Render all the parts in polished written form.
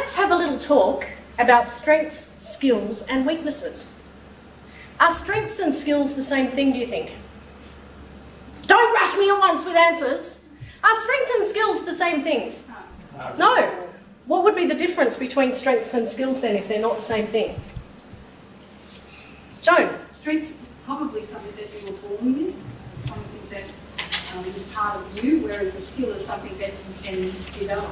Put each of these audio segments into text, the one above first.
let's have a little talk about strengths, skills, and weaknesses. Are strengths and skills the same thing, do you think? Don't rush me at once with answers. Are strengths and skills the same things? No. What would be the difference between strengths and skills then if they're not the same thing? Joan? Strengths probably something that you were born with, something that is part of you, whereas a skill is something that you can develop.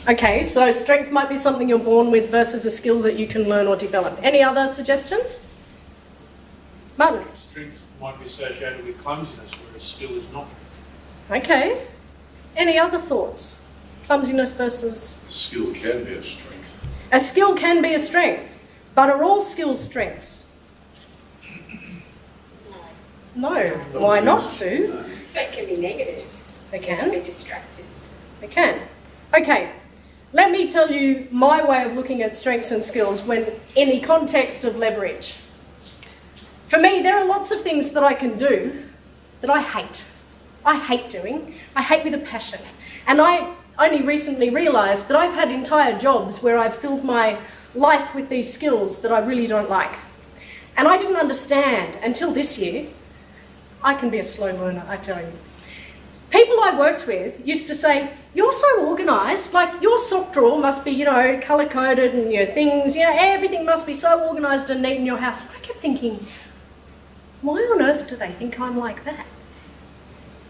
Okay, so strength might be something you're born with versus a skill that you can learn or develop. Any other suggestions? Martin? Strength might be associated with clumsiness, whereas skill is not. Okay. Any other thoughts? Clumsiness versus... A skill can be a strength. A skill can be a strength, but are all skills strengths? No. Why not, Sue? It can be negative. They It can. can be destructive. They can. Okay. Let me tell you my way of looking at strengths and skills when in the context of leverage. For me, there are lots of things that I can do that I hate. I hate doing. I hate with a passion. And I only recently realised that I've had entire jobs where I've filled my life with these skills that I really don't like. And I didn't understand until this year. I can be a slow learner, I tell you. People I worked with used to say, you're so organised, like your sock drawer must be, colour-coded and things, everything must be so organised and neat in your house. And I kept thinking, why on earth do they think I'm like that?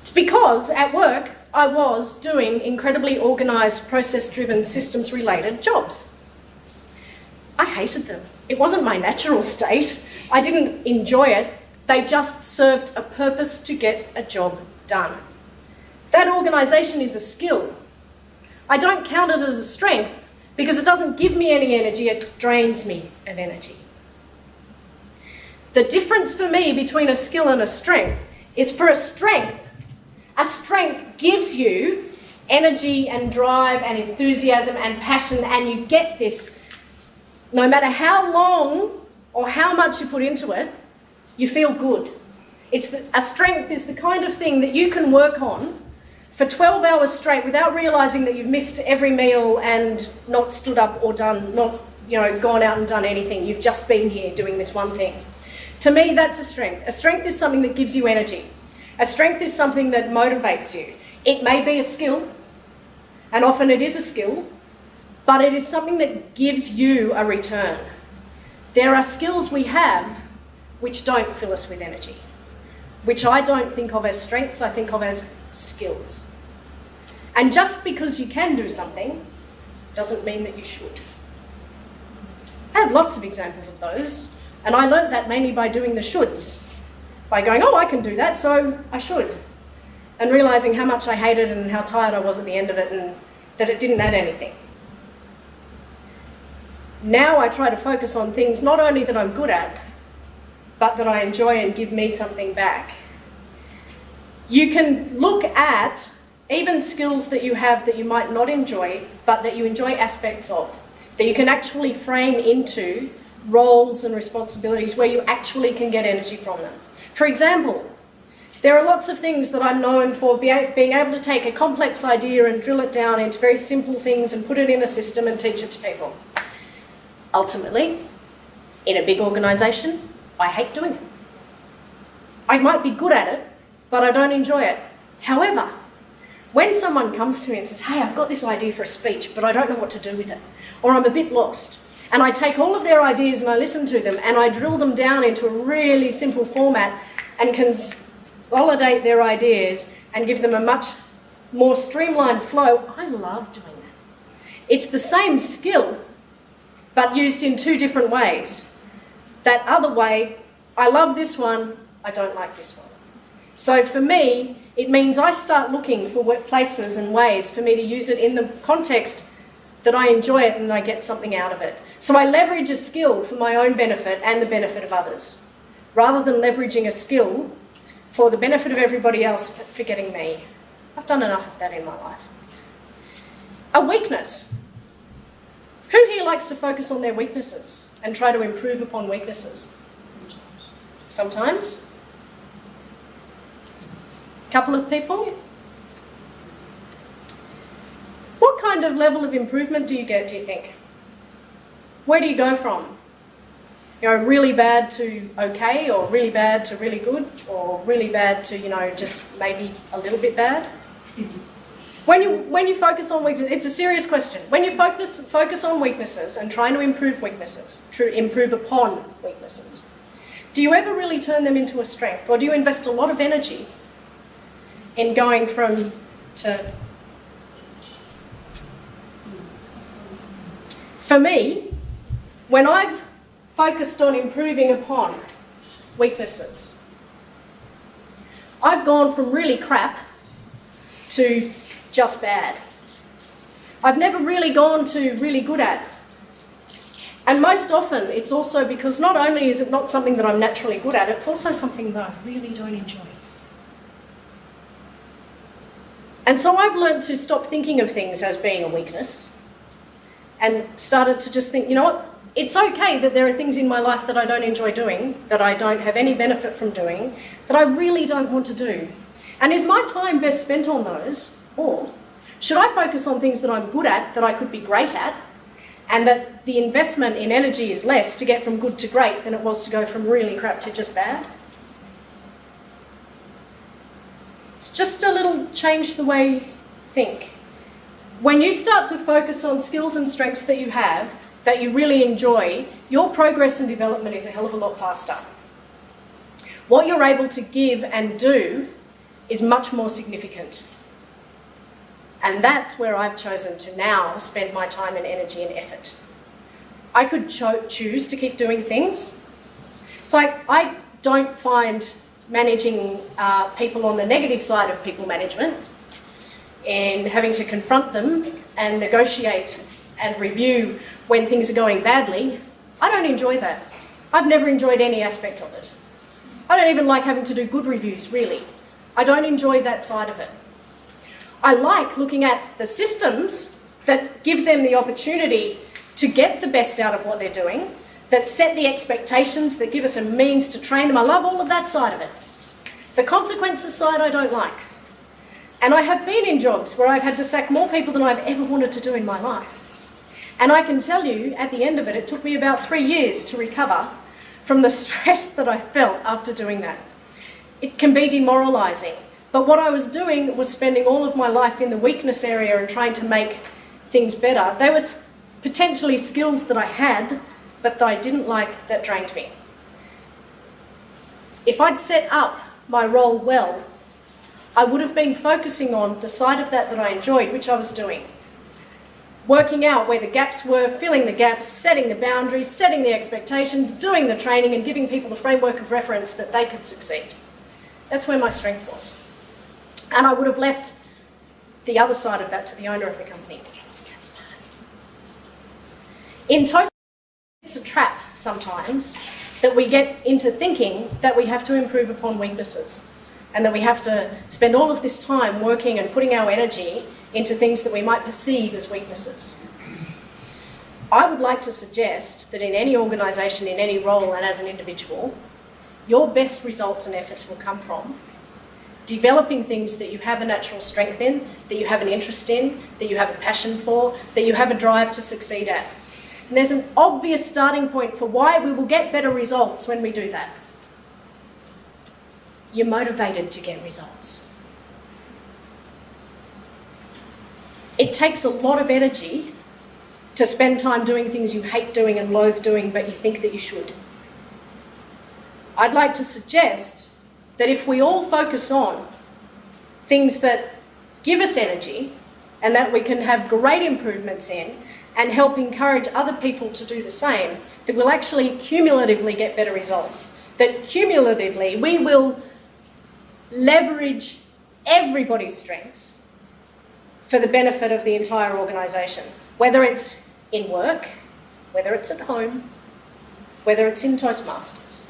It's because at work I was doing incredibly organised, process-driven, systems-related jobs. I hated them. It wasn't my natural state. I didn't enjoy it. They just served a purpose to get a job done. That organisation is a skill. I don't count it as a strength because it doesn't give me any energy, it drains me of energy. The difference for me between a skill and a strength is for a strength gives you energy and drive and enthusiasm and passion, and you get this, no matter how long or how much you put into it, you feel good. A strength is the kind of thing that you can work on for 12 hours straight without realising that you've missed every meal and not stood up or done, not gone out and done anything. You've just been here doing this one thing. To me, that's a strength. A strength is something that gives you energy. A strength is something that motivates you. It may be a skill, and often it is a skill, but it is something that gives you a return. There are skills we have which don't fill us with energy, which I don't think of as strengths, I think of as skills. And just because you can do something doesn't mean that you should. I have lots of examples of those, and I learnt that mainly by doing the shoulds, by going, I can do that, so I should, and realising how much I hated it and how tired I was at the end of it and that it didn't add anything. Now I try to focus on things not only that I'm good at, but that I enjoy and give me something back. You can look at even skills that you have that you might not enjoy, but that you enjoy aspects of, that you can actually frame into roles and responsibilities where you actually can get energy from them. For example, there are lots of things that I'm known for being able to take a complex idea and drill it down into very simple things and put it in a system and teach it to people. Ultimately, in a big organisation, I hate doing it. I might be good at it, but I don't enjoy it. However, when someone comes to me and says, hey, I've got this idea for a speech, but I don't know what to do with it, or I'm a bit lost, and I take all of their ideas and I listen to them and I drill them down into a really simple format and consolidate their ideas and give them a much more streamlined flow, I love doing that. It's the same skill, but used in two different ways. That other way, I love this one, I don't like this one. So for me, it means I start looking for places and ways for me to use it in the context that I enjoy it and I get something out of it. So I leverage a skill for my own benefit and the benefit of others, rather than leveraging a skill for the benefit of everybody else but forgetting me. I've done enough of that in my life. A weakness. Who here likes to focus on their weaknesses and try to improve upon weaknesses? Sometimes? Couple of people? What kind of level of improvement do you get, do you think? Where do you go from? You know, really bad to okay, or really bad to really good, or really bad to, you know, just maybe a little bit bad? When you focus on weaknesses, it's a serious question. When you focus on weaknesses and trying to improve weaknesses, improve upon weaknesses, do you ever really turn them into a strength, or do you invest a lot of energy in going from to? For me, when I've focused on improving upon weaknesses, I've gone from really crap to just bad. I've never really gone to really good at. And most often it's also because not only is it not something that I'm naturally good at, it's also something that I really don't enjoy. And so I've learned to stop thinking of things as being a weakness and started to just think, you know what, it's okay that there are things in my life that I don't enjoy doing, that I don't have any benefit from doing, that I really don't want to do. And is my time best spent on those? Or should I focus on things that I'm good at, that I could be great at, and that the investment in energy is less to get from good to great than it was to go from really crap to just bad? It's just a little change the way you think. When you start to focus on skills and strengths that you have, that you really enjoy, your progress and development is a hell of a lot faster. What you're able to give and do is much more significant. And that's where I've chosen to now spend my time and energy and effort. I could choose to keep doing things. It's like I don't find managing people on the negative side of people management and having to confront them and negotiate and review when things are going badly. I don't enjoy that. I've never enjoyed any aspect of it. I don't even like having to do good reviews, really. I don't enjoy that side of it. I like looking at the systems that give them the opportunity to get the best out of what they're doing, that set the expectations, that give us a means to train them. I love all of that side of it. The consequences side I don't like. And I have been in jobs where I've had to sack more people than I've ever wanted to do in my life. And I can tell you, at the end of it, it took me about 3 years to recover from the stress that I felt after doing that. It can be demoralising. But what I was doing was spending all of my life in the weakness area and trying to make things better. There was potentially skills that I had, but that I didn't like, that drained me. If I'd set up my role well, I would have been focusing on the side of that I enjoyed, which I was doing. Working out where the gaps were, filling the gaps, setting the boundaries, setting the expectations, doing the training and giving people the framework of reference that they could succeed. That's where my strength was. And I would have left the other side of that to the owner of the company. In Toastmasters, it's a trap sometimes that we get into thinking that we have to improve upon weaknesses and that we have to spend all of this time working and putting our energy into things that we might perceive as weaknesses. I would like to suggest that in any organisation, in any role and as an individual, your best results and efforts will come from developing things that you have a natural strength in, that you have an interest in, that you have a passion for, that you have a drive to succeed at. And there's an obvious starting point for why we will get better results when we do that. You're motivated to get results. It takes a lot of energy to spend time doing things you hate doing and loathe doing, but you think that you should. I'd like to suggest that if we all focus on things that give us energy and that we can have great improvements in and help encourage other people to do the same, that we'll actually cumulatively get better results. That cumulatively we will leverage everybody's strengths for the benefit of the entire organisation, whether it's in work, whether it's at home, whether it's in Toastmasters.